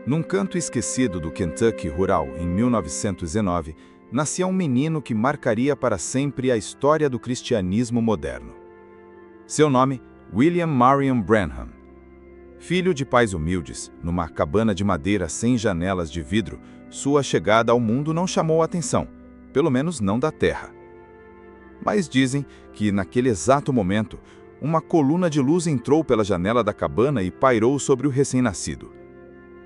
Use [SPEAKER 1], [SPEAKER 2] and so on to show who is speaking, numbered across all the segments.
[SPEAKER 1] Num canto esquecido do Kentucky rural, em 1919, nascia um menino que marcaria para sempre a história do cristianismo moderno. Seu nome, William Marion Branham. Filho de pais humildes, numa cabana de madeira sem janelas de vidro, sua chegada ao mundo não chamou a atenção, pelo menos não da terra. Mas dizem que, naquele exato momento, uma coluna de luz entrou pela janela da cabana e pairou sobre o recém-nascido.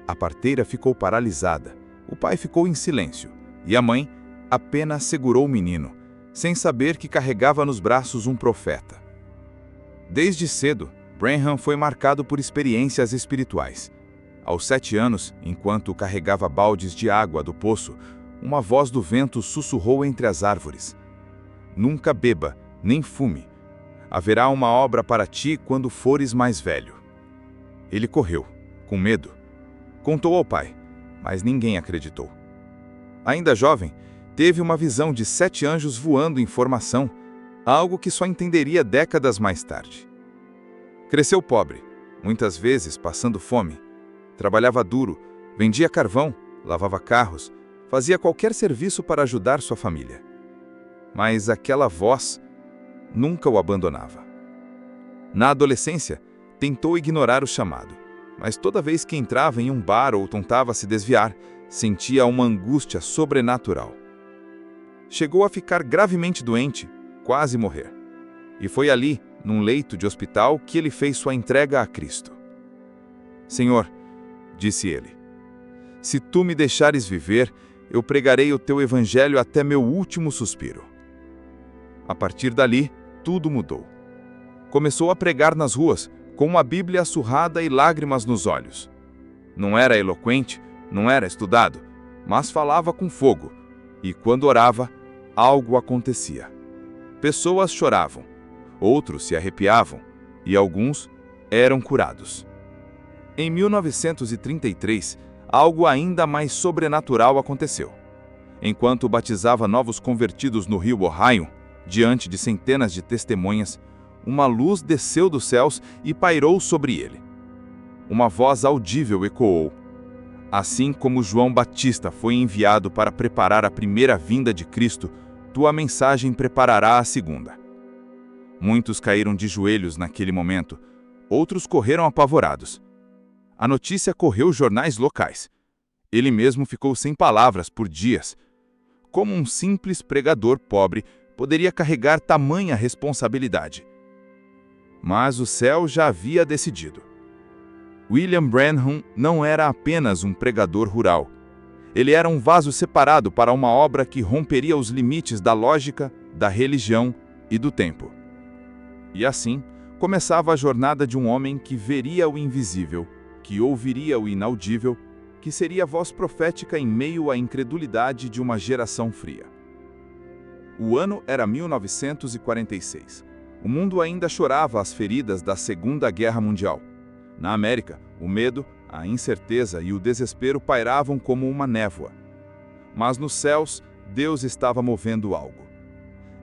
[SPEAKER 1] A parteira ficou paralisada, o pai ficou em silêncio, e a mãe apenas segurou o menino, sem saber que carregava nos braços um profeta. Desde cedo, Branham foi marcado por experiências espirituais. Aos 7 anos, enquanto carregava baldes de água do poço, uma voz do vento sussurrou entre as árvores: "Nunca beba, nem fume. Haverá uma obra para ti quando fores mais velho." Ele correu, com medo. Contou ao pai, mas ninguém acreditou. Ainda jovem, teve uma visão de 7 anjos voando em formação, algo que só entenderia décadas mais tarde. Cresceu pobre, muitas vezes passando fome. Trabalhava duro, vendia carvão, lavava carros, fazia qualquer serviço para ajudar sua família. Mas aquela voz nunca o abandonava. Na adolescência, tentou ignorar o chamado, mas toda vez que entrava em um bar ou tentava se desviar, sentia uma angústia sobrenatural. Chegou a ficar gravemente doente, quase morrer. E foi ali, num leito de hospital, que ele fez sua entrega a Cristo. "Senhor", disse ele, "se tu me deixares viver, eu pregarei o teu evangelho até meu último suspiro." A partir dali, tudo mudou. Começou a pregar nas ruas, com uma Bíblia surrada e lágrimas nos olhos. Não era eloquente, não era estudado, mas falava com fogo, e quando orava, algo acontecia. Pessoas choravam, outros se arrepiavam, e alguns eram curados. Em 1933, algo ainda mais sobrenatural aconteceu. Enquanto batizava novos convertidos no rio Ohio, diante de centenas de testemunhas, uma luz desceu dos céus e pairou sobre ele. Uma voz audível ecoou: "Assim como João Batista foi enviado para preparar a primeira vinda de Cristo, tua mensagem preparará a segunda." Muitos caíram de joelhos naquele momento, outros correram apavorados. A notícia correu os jornais locais. Ele mesmo ficou sem palavras por dias. Como um simples pregador pobre poderia carregar tamanha responsabilidade? Mas o céu já havia decidido. William Branham não era apenas um pregador rural. Ele era um vaso separado para uma obra que romperia os limites da lógica, da religião e do tempo. E assim, começava a jornada de um homem que veria o invisível, que ouviria o inaudível, que seria a voz profética em meio à incredulidade de uma geração fria. O ano era 1946. O mundo ainda chorava as feridas da Segunda Guerra Mundial. Na América, o medo, a incerteza e o desespero pairavam como uma névoa. Mas nos céus, Deus estava movendo algo.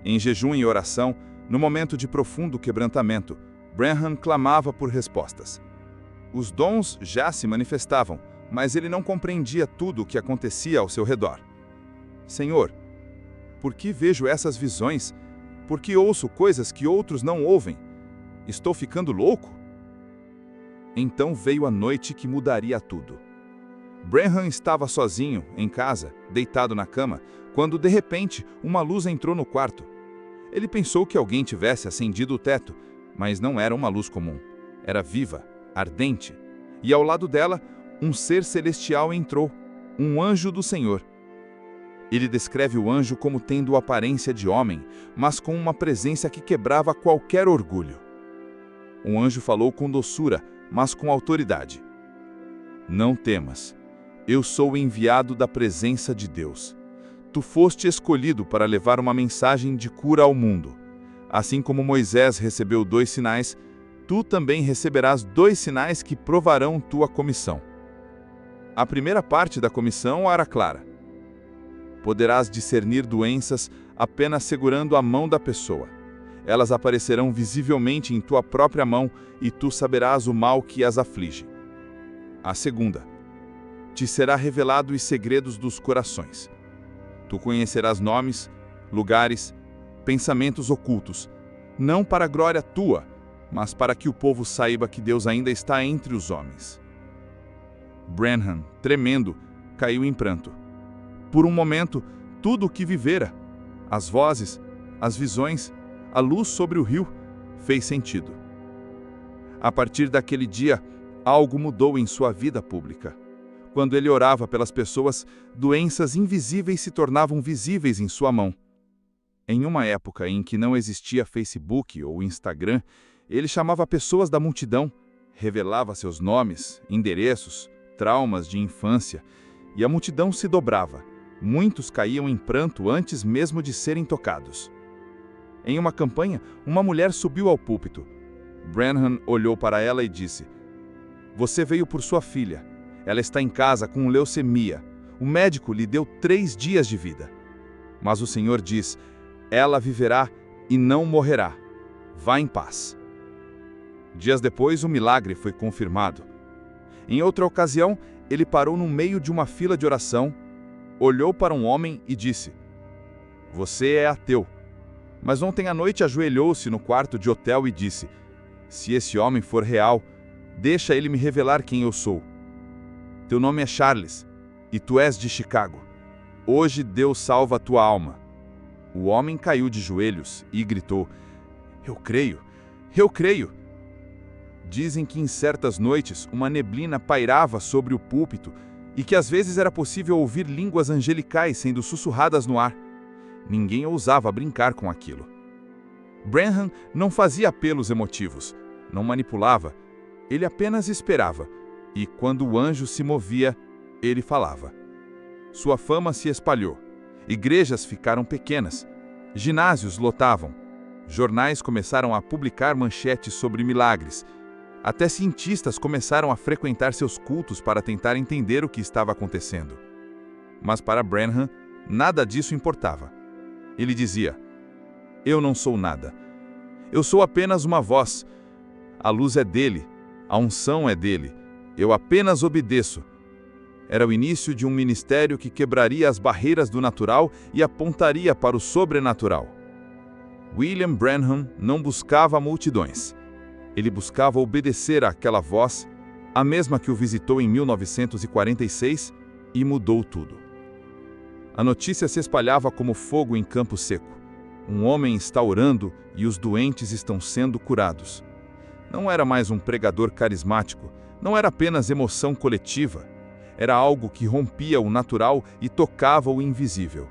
[SPEAKER 1] Em jejum e oração, no momento de profundo quebrantamento, Branham clamava por respostas. Os dons já se manifestavam, mas ele não compreendia tudo o que acontecia ao seu redor. "Senhor, por que vejo essas visões? Por que ouço coisas que outros não ouvem? Estou ficando louco?" Então veio a noite que mudaria tudo. Branham estava sozinho, em casa, deitado na cama, quando de repente uma luz entrou no quarto. Ele pensou que alguém tivesse acendido o teto, mas não era uma luz comum. Era viva, ardente, e ao lado dela, um ser celestial entrou, um anjo do Senhor. Ele descreve o anjo como tendo aparência de homem, mas com uma presença que quebrava qualquer orgulho. O anjo falou com doçura, mas com autoridade. "Não temas, eu sou o enviado da presença de Deus. Tu foste escolhido para levar uma mensagem de cura ao mundo. Assim como Moisés recebeu 2 sinais, tu também receberás 2 sinais que provarão tua comissão." A primeira parte da comissão era clara. Poderás discernir doenças apenas segurando a mão da pessoa. Elas aparecerão visivelmente em tua própria mão e tu saberás o mal que as aflige. A segunda:
[SPEAKER 2] te será revelado os segredos dos corações. Tu conhecerás nomes, lugares, pensamentos ocultos, não para a glória tua, mas para que o povo saiba que Deus ainda está entre os homens. Branham, tremendo, caiu em pranto. Por um momento, tudo o que vivera, as vozes, as visões, a luz sobre o rio, fez sentido. A partir daquele dia, algo mudou em sua vida pública. Quando ele orava pelas pessoas, doenças invisíveis se tornavam visíveis em sua mão. Em uma época em que não existia Facebook ou Instagram, ele chamava pessoas da multidão, revelava seus nomes, endereços, traumas de infância, e a multidão se dobrava. Muitos caíam em pranto antes mesmo de serem tocados. Em uma campanha, uma mulher subiu ao púlpito. Branham olhou para ela e disse: "Você veio por sua filha. Ela está em casa com leucemia. O médico lhe deu 3 dias de vida. Mas o Senhor diz: ela viverá e não morrerá. Vá em paz." Dias depois, o milagre foi confirmado. Em outra ocasião, ele parou no meio de uma fila de oração, olhou para um homem e disse: "Você é ateu." Mas ontem à noite ajoelhou-se no quarto de hotel e disse: "Se esse homem for real, deixa ele me revelar quem eu sou. Teu nome é Charles, e tu és de Chicago. Hoje Deus salva a tua alma." O homem caiu de joelhos e gritou: "Eu creio, eu creio." Dizem que em certas noites uma neblina pairava sobre o púlpito e que às vezes era possível ouvir línguas angelicais sendo sussurradas no ar. Ninguém ousava brincar com aquilo. Branham não fazia apelos emotivos, não manipulava, ele apenas esperava, e quando o anjo se movia, ele falava. Sua fama se espalhou, igrejas ficaram pequenas, ginásios lotavam, jornais começaram a publicar manchetes sobre milagres, até cientistas começaram a frequentar seus cultos para tentar entender o que estava acontecendo. Mas para Branham, nada disso importava. Ele dizia: "Eu não sou nada. Eu sou apenas uma voz. A luz é dele, a unção é dele. Eu apenas obedeço." Era o início de um ministério que quebraria as barreiras do natural e apontaria para o sobrenatural. William Branham não buscava multidões. Ele buscava obedecer àquela voz, a mesma que o visitou em 1946 e mudou tudo. A notícia se espalhava como fogo em campo seco. Um homem está orando e os doentes estão sendo curados. Não era mais um pregador carismático, não era apenas emoção coletiva. Era algo que rompia o natural e tocava o invisível.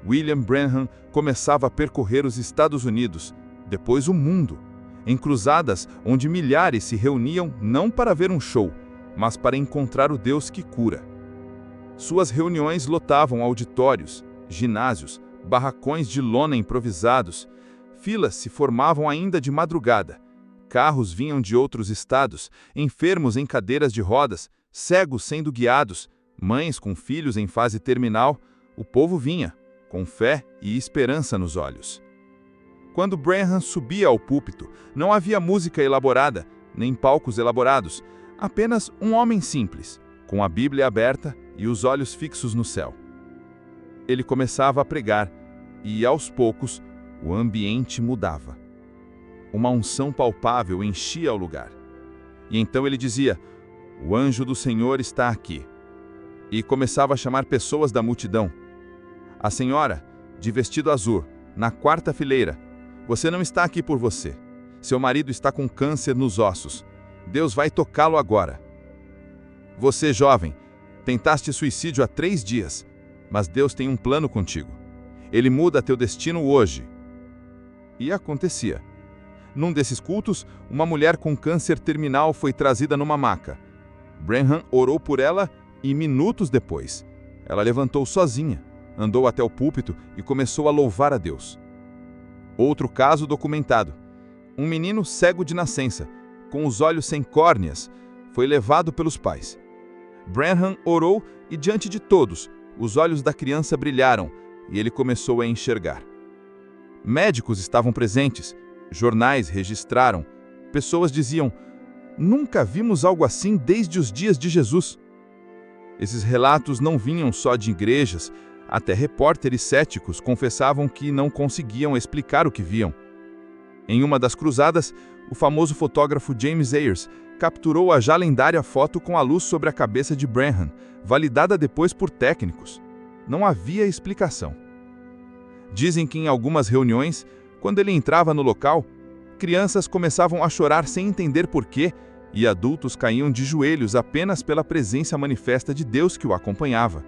[SPEAKER 2] William Branham começava a percorrer os Estados Unidos, depois o mundo, em cruzadas onde milhares se reuniam não para ver um show, mas para encontrar o Deus que cura. Suas reuniões lotavam auditórios, ginásios, barracões de lona improvisados, filas se formavam ainda de madrugada, carros vinham de outros estados, enfermos em cadeiras de rodas, cegos sendo guiados, mães com filhos em fase terminal, o povo vinha, com fé e esperança nos olhos. Quando Branham subia ao púlpito, não havia música elaborada, nem palcos elaborados, apenas um homem simples, com a Bíblia aberta e os olhos fixos no céu. Ele começava a pregar, e aos poucos, o ambiente mudava. Uma unção palpável enchia o lugar. E então ele dizia: "O anjo do Senhor está aqui." E começava a chamar pessoas da multidão. "A senhora, de vestido azul, na 4ª fileira, você não está aqui por você. Seu marido está com câncer nos ossos. Deus vai tocá-lo agora. Você, jovem, tentaste suicídio há 3 dias, mas Deus tem um plano contigo. Ele muda teu destino hoje." E acontecia. Num desses cultos, uma mulher com câncer terminal foi trazida numa maca. Branham orou por ela e, minutos depois, ela levantou sozinha, andou até o púlpito e começou a louvar a Deus. Outro caso documentado. Um menino cego de nascença, com os olhos sem córneas, foi levado pelos pais. Branham orou e, diante de todos, os olhos da criança brilharam e ele começou a enxergar. Médicos estavam presentes, jornais registraram, pessoas diziam: "Nunca vimos algo assim desde os dias de Jesus." Esses relatos não vinham só de igrejas, até repórteres céticos confessavam que não conseguiam explicar o que viam. Em uma das cruzadas, o famoso fotógrafo James Ayers capturou a já lendária foto com a luz sobre a cabeça de Branham, validada depois por técnicos. Não havia explicação. Dizem que em algumas reuniões, quando ele entrava no local, crianças começavam a chorar sem entender porquê, e adultos caíam de joelhos apenas pela presença manifesta de Deus que o acompanhava.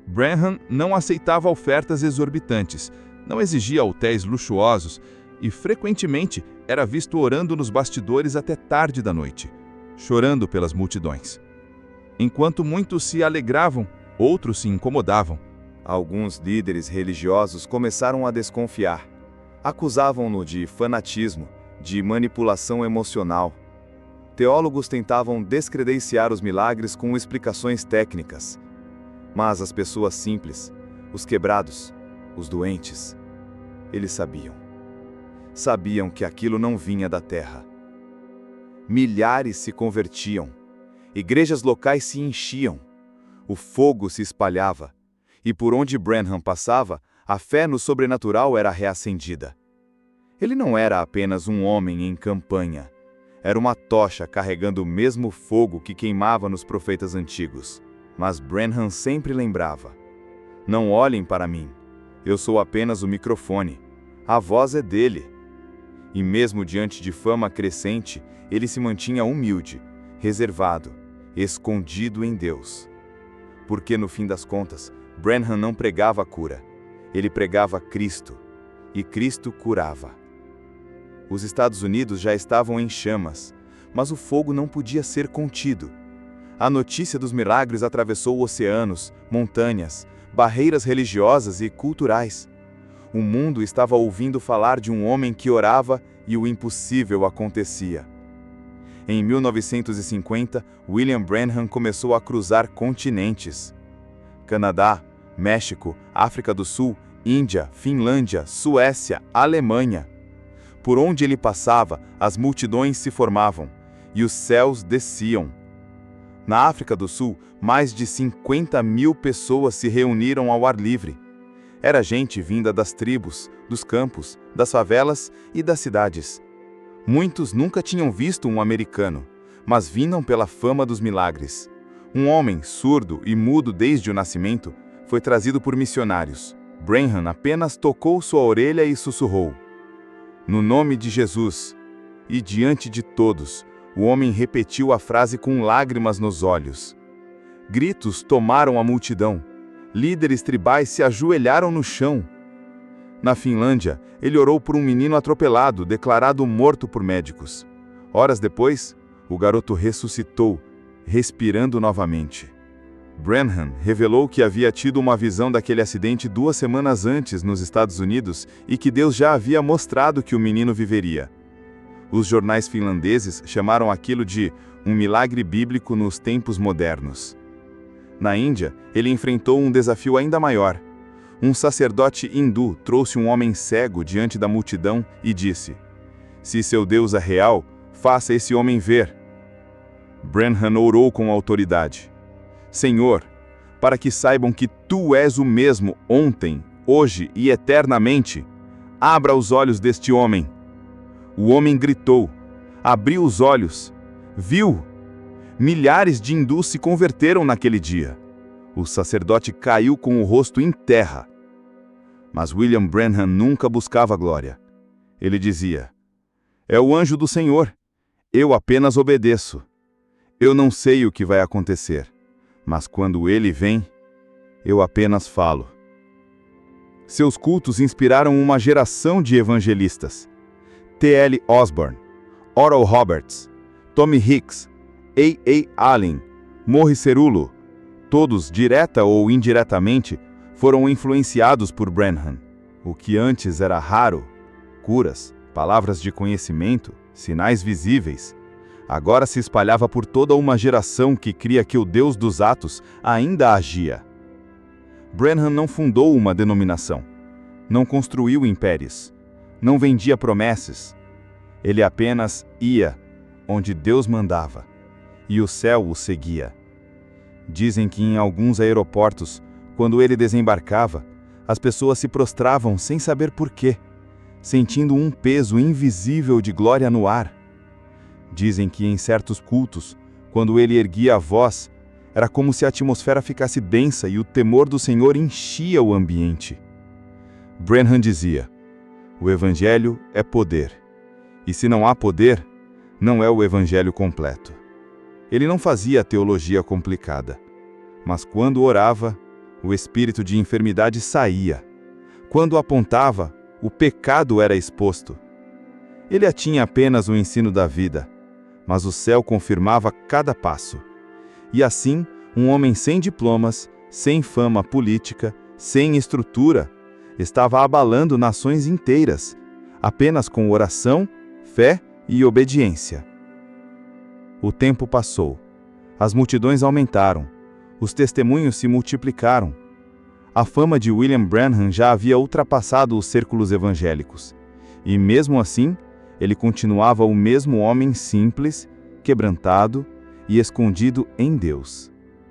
[SPEAKER 2] Branham não aceitava ofertas exorbitantes, não exigia hotéis luxuosos e, frequentemente, era visto orando nos bastidores até tarde da noite, chorando pelas multidões. Enquanto muitos se alegravam, outros se incomodavam.
[SPEAKER 1] Alguns líderes religiosos começaram a desconfiar. Acusavam-no de fanatismo, de manipulação emocional. Teólogos tentavam descredenciar os milagres com explicações técnicas. Mas as pessoas simples, os quebrados, os doentes, eles sabiam. Sabiam que aquilo não vinha da terra. Milhares se convertiam. Igrejas locais se enchiam. O fogo se espalhava. E por onde Branham passava, a fé no sobrenatural era reacendida. Ele não era apenas um homem em campanha. Era uma tocha carregando o mesmo fogo que queimava nos profetas antigos. Mas Branham sempre lembrava: não olhem para mim. Eu sou apenas o microfone. A voz é dele. E mesmo diante de fama crescente, ele se mantinha humilde, reservado, escondido em Deus. Porque no fim das contas, Branham não pregava a cura. Ele pregava Cristo. E Cristo curava. Os Estados Unidos já estavam em chamas, mas o fogo não podia ser contido. A notícia dos milagres atravessou oceanos, montanhas, barreiras religiosas e culturais. O mundo estava ouvindo falar de um homem que orava e o impossível acontecia. Em 1950, William Branham começou a cruzar continentes. Canadá, México, África do Sul, Índia, Finlândia, Suécia, Alemanha. Por onde ele passava, as multidões se formavam, e os céus desciam. Na África do Sul, mais de 50.000 pessoas se reuniram ao ar livre. Era gente vinda das tribos, dos campos, das favelas e das cidades. Muitos nunca tinham visto um americano, mas vinham pela fama dos milagres. Um homem, surdo e mudo desde o nascimento, foi trazido por missionários. Branham apenas tocou sua orelha e sussurrou: no nome de Jesus. E diante de todos, o homem repetiu a frase com lágrimas nos olhos. Gritos tomaram a multidão. Líderes tribais se ajoelharam no chão. Na Finlândia, ele orou por um menino atropelado, declarado morto por médicos. Horas depois, o garoto ressuscitou, respirando novamente. Branham revelou que havia tido uma visão daquele acidente 2 semanas antes nos Estados Unidos e que Deus já havia mostrado que o menino viveria. Os jornais finlandeses chamaram aquilo de um milagre bíblico nos tempos modernos. Na Índia, ele enfrentou um desafio ainda maior. Um sacerdote hindu trouxe um homem cego diante da multidão e disse: se seu Deus é real, faça esse homem ver. Branham orou com autoridade: Senhor, para que saibam que Tu és o mesmo ontem, hoje e eternamente, abra os olhos deste homem. O homem gritou, abriu os olhos, viu. Milhares de hindus se converteram naquele dia. O sacerdote caiu com o rosto em terra. Mas William Branham nunca buscava glória. Ele dizia: é o anjo do Senhor, eu apenas obedeço. Eu não sei o que vai acontecer, mas quando ele vem, eu apenas falo. Seus cultos inspiraram uma geração de evangelistas. T.L. Osborne, Oral Roberts, Tommy Hicks, A.A. Allen, Morris Cerullo, todos, direta ou indiretamente, foram influenciados por Branham. O que antes era raro, curas, palavras de conhecimento, sinais visíveis, agora se espalhava por toda uma geração que cria que o Deus dos atos ainda agia. Branham não fundou uma denominação, não construiu impérios, não vendia promessas. Ele apenas ia onde Deus mandava, e o céu o seguia. Dizem que em alguns aeroportos, quando ele desembarcava, as pessoas se prostravam sem saber por quê, sentindo um peso invisível de glória no ar. Dizem que em certos cultos, quando ele erguia a voz, era como se a atmosfera ficasse densa e o temor do Senhor enchia o ambiente. Branham dizia: o Evangelho é poder, e se não há poder, não é o Evangelho completo. Ele não fazia teologia complicada, mas quando orava, o espírito de enfermidade saía. Quando apontava, o pecado era exposto. Ele tinha apenas o ensino da vida, mas o céu confirmava cada passo. E assim, um homem sem diplomas, sem fama política, sem estrutura, estava abalando nações inteiras, apenas com oração, fé e obediência. O tempo passou. As multidões aumentaram. Os testemunhos se multiplicaram. A fama de William Branham já havia ultrapassado os círculos evangélicos. E mesmo assim, ele continuava o mesmo homem simples, quebrantado e escondido em Deus.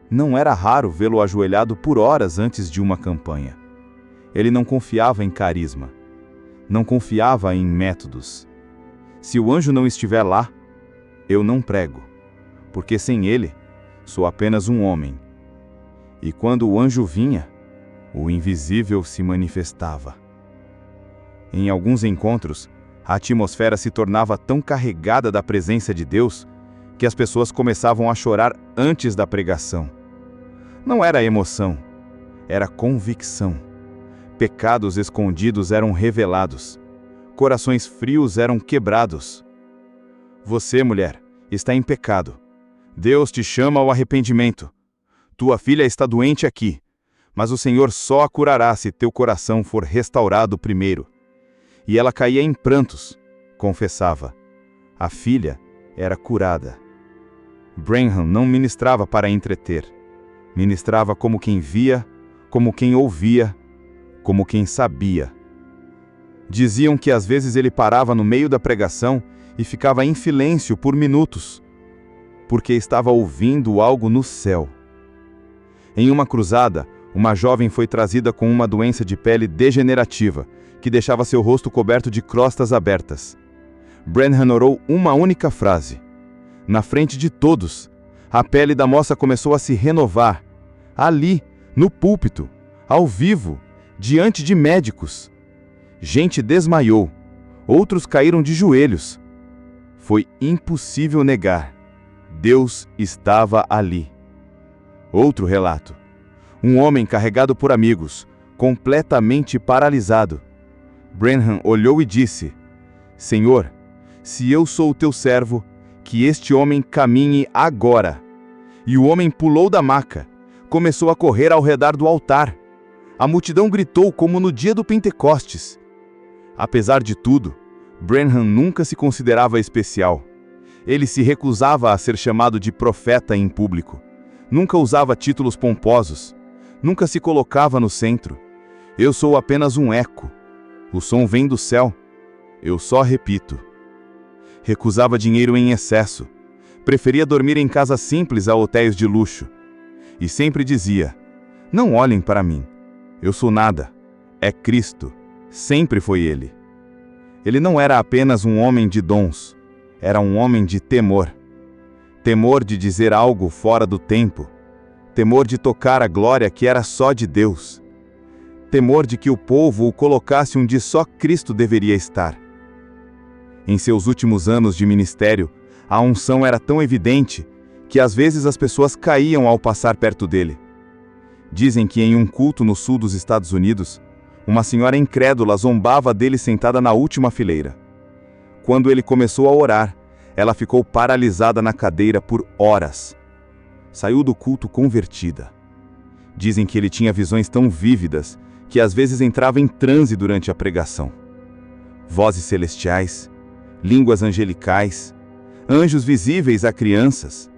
[SPEAKER 1] Não era raro vê-lo ajoelhado por horas antes de uma campanha. Ele não confiava em carisma. Não confiava em métodos. Se o anjo não estiver lá, eu não prego, porque sem ele, sou apenas um homem. E quando o anjo vinha, o invisível se manifestava. Em alguns encontros, a atmosfera se tornava tão carregada da presença de Deus que as pessoas começavam a chorar antes da pregação. Não era emoção, era convicção. Pecados escondidos eram revelados. Corações frios eram quebrados. Você, mulher, está em pecado. Deus te chama ao arrependimento. Tua filha está doente aqui, mas o Senhor só a curará se teu coração for restaurado primeiro. E ela caía em prantos, confessava. A filha era curada. Branham não ministrava para entreter. Ministrava como quem via, como quem ouvia, como quem sabia. Diziam que às vezes ele parava no meio da pregação e ficava em silêncio por minutos, porque estava ouvindo algo no céu. Em uma cruzada, uma jovem foi trazida com uma doença de pele degenerativa, que deixava seu rosto coberto de crostas abertas. Branham orou uma única frase. Na frente de todos, a pele da moça começou a se renovar. Ali, no púlpito, ao vivo, diante de médicos. Gente desmaiou, outros caíram de joelhos. Foi impossível negar. Deus estava ali. Outro relato. Um homem carregado por amigos, completamente paralisado. Branham olhou e disse: Senhor, se eu sou o teu servo, que este homem caminhe agora. E o homem pulou da maca, começou a correr ao redor do altar. A multidão gritou como no dia do Pentecostes. Apesar de tudo, Branham nunca se considerava especial. Ele se recusava a ser chamado de profeta em público. Nunca usava títulos pomposos. Nunca se colocava no centro. Eu sou apenas um eco. O som vem do céu. Eu só repito. Recusava dinheiro em excesso. Preferia dormir em casas simples a hotéis de luxo. E sempre dizia: não olhem para mim. Eu sou nada. É Cristo. Sempre foi Ele. Ele não era apenas um homem de dons. Era um homem de temor. Temor de dizer algo fora do tempo. Temor de tocar a glória que era só de Deus. Temor de que o povo o colocasse onde só Cristo deveria estar. Em seus últimos anos de ministério, a unção era tão evidente que às vezes as pessoas caíam ao passar perto dele. Dizem que em um culto no sul dos Estados Unidos, uma senhora incrédula zombava dele sentada na última fileira. Quando ele começou a orar, ela ficou paralisada na cadeira por horas. Saiu do culto convertida. Dizem que ele tinha visões tão vívidas que às vezes entrava em transe durante a pregação. Vozes celestiais, línguas angelicais, anjos visíveis a crianças,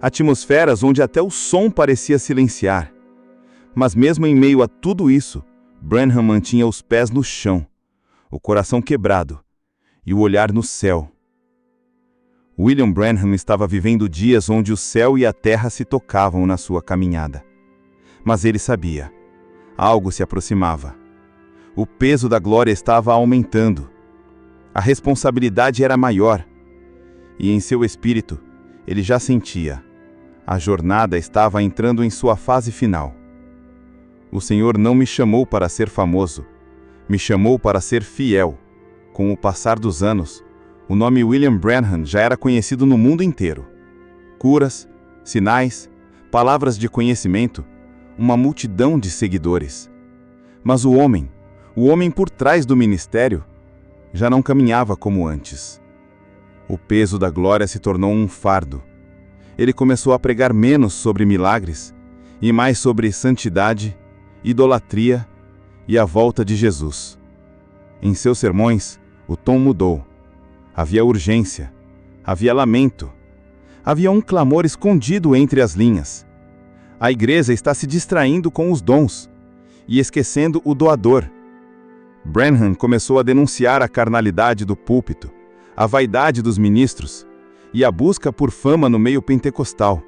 [SPEAKER 1] atmosferas onde até o som parecia silenciar. Mas mesmo em meio a tudo isso, Branham mantinha os pés no chão, o coração quebrado e o olhar no céu.
[SPEAKER 3] William Branham estava vivendo dias onde o céu e a terra se tocavam na sua caminhada. Mas ele sabia. Algo se aproximava. O peso da glória estava aumentando. A responsabilidade era maior. E em seu espírito, ele já sentia. A jornada estava entrando em sua fase final. O Senhor não me chamou para ser famoso. Me chamou para ser fiel. Com o passar dos anos, o nome William Branham já era conhecido no mundo inteiro. Curas, sinais, palavras de conhecimento, uma multidão de seguidores. Mas o homem por trás do ministério, já não caminhava como antes. O peso da glória se tornou um fardo. Ele começou a pregar menos sobre milagres e mais sobre santidade, idolatria e a volta de Jesus. Em seus sermões, o tom mudou. Havia urgência, havia lamento, havia um clamor escondido entre as linhas. A igreja está se distraindo com os dons e esquecendo o doador. Branham começou a denunciar a carnalidade do púlpito, a vaidade dos ministros e a busca por fama no meio pentecostal.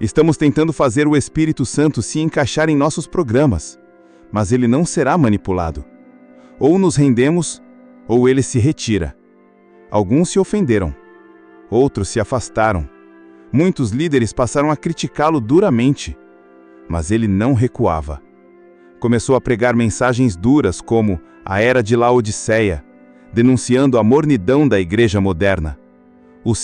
[SPEAKER 3] Estamos tentando fazer o Espírito Santo se encaixar em nossos programas, mas ele não será manipulado. Ou nos rendemos, ou ele se retira. Alguns se ofenderam, outros se afastaram. Muitos líderes passaram a criticá-lo duramente, mas ele não recuava. Começou a pregar mensagens duras como a Era de Laodiceia, denunciando a mornidão da igreja moderna. O